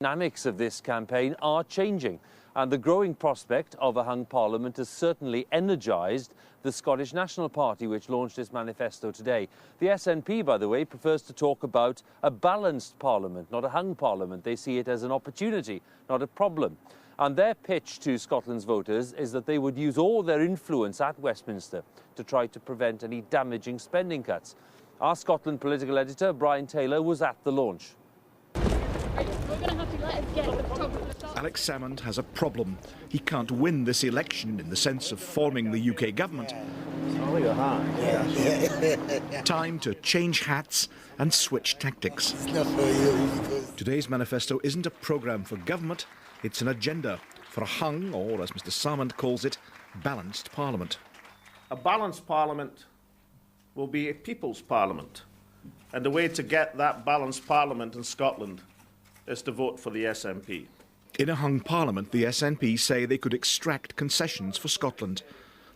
Dynamics of this campaign are changing, and the growing prospect of a hung parliament has certainly energised the Scottish National Party, which launched its manifesto today. The SNP, by the way, prefers to talk about a balanced parliament, not a hung parliament. They see it as an opportunity, not a problem. And their pitch to Scotland's voters is that they would use all their influence at Westminster to try to prevent any damaging spending cuts. Our Scotland political editor, Brian Taylor, was at the launch. Alex Salmond has a problem. He can't win this election in the sense of forming the UK government. Time to change hats and switch tactics. Today's manifesto isn't a programme for government, it's an agenda for a hung, or as Mr Salmond calls it, balanced parliament. A balanced parliament will be a people's parliament. And the way to get that balanced parliament in Scotland is to vote for the SNP. In a hung parliament, the SNP say they could extract concessions for Scotland.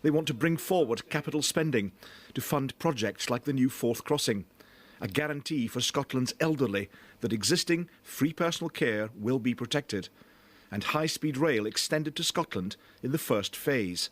They want to bring forward capital spending to fund projects like the new Forth Crossing, a guarantee for Scotland's elderly that existing free personal care will be protected, and high-speed rail extended to Scotland in the first phase.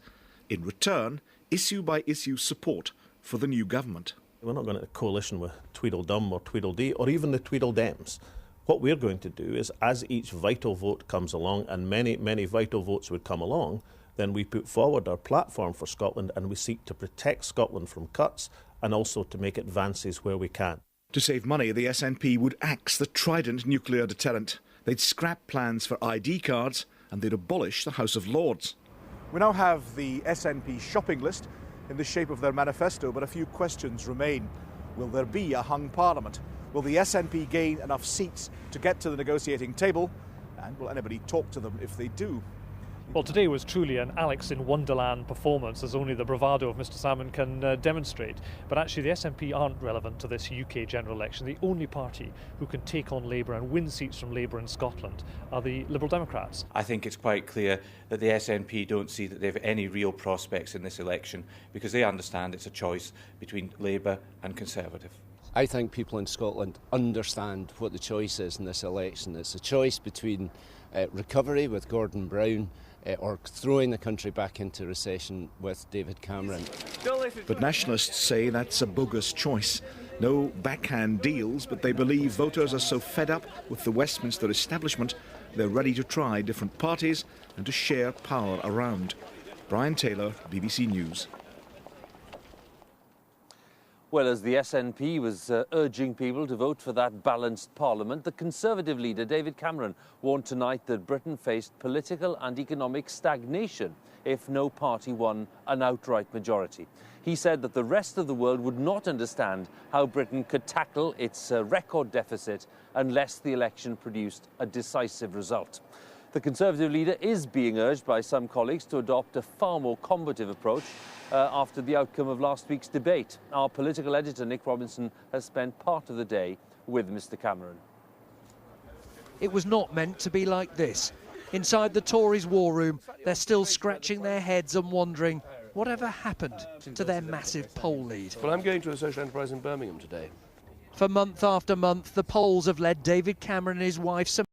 In return, issue-by-issue support for the new government. We're not going to coalition with Tweedledum or Tweedledee or even the Tweedledems. What we're going to do is, as each vital vote comes along, and many vital votes would come along, then we put forward our platform for Scotland and we seek to protect Scotland from cuts and also to make advances where we can. To save money, the SNP would axe the Trident nuclear deterrent. They'd scrap plans for ID cards and they'd abolish the House of Lords. We now have the SNP shopping list in the shape of their manifesto, but a few questions remain. Will there be a hung parliament? Will the SNP gain enough seats to get to the negotiating table? And will anybody talk to them if they do? Well, today was truly an Alex in Wonderland performance, as only the bravado of Mr Salmond can demonstrate. But actually the SNP aren't relevant to this UK general election. The only party who can take on Labour and win seats from Labour in Scotland are the Liberal Democrats. I think it's quite clear that the SNP don't see that they have any real prospects in this election because they understand it's a choice between Labour and Conservative. I think people in Scotland understand what the choice is in this election. It's a choice between recovery with Gordon Brown or throwing the country back into recession with David Cameron. But nationalists say that's a bogus choice. No backhand deals, but they believe voters are so fed up with the Westminster establishment, they're ready to try different parties and to share power around. Brian Taylor, BBC News. Well, as the SNP was urging people to vote for that balanced parliament, the Conservative leader, David Cameron, warned tonight that Britain faced political and economic stagnation if no party won an outright majority. He said that the rest of the world would not understand how Britain could tackle its record deficit unless the election produced a decisive result. The Conservative leader is being urged by some colleagues to adopt a far more combative approach after the outcome of last week's debate. Our political editor, Nick Robinson, has spent part of the day with Mr Cameron. It was not meant to be like this. Inside the Tories' war room, they're still scratching their heads and wondering whatever happened to their massive poll lead. Well, I'm going to a social enterprise in Birmingham today. For month after month, the polls have led David Cameron and his wife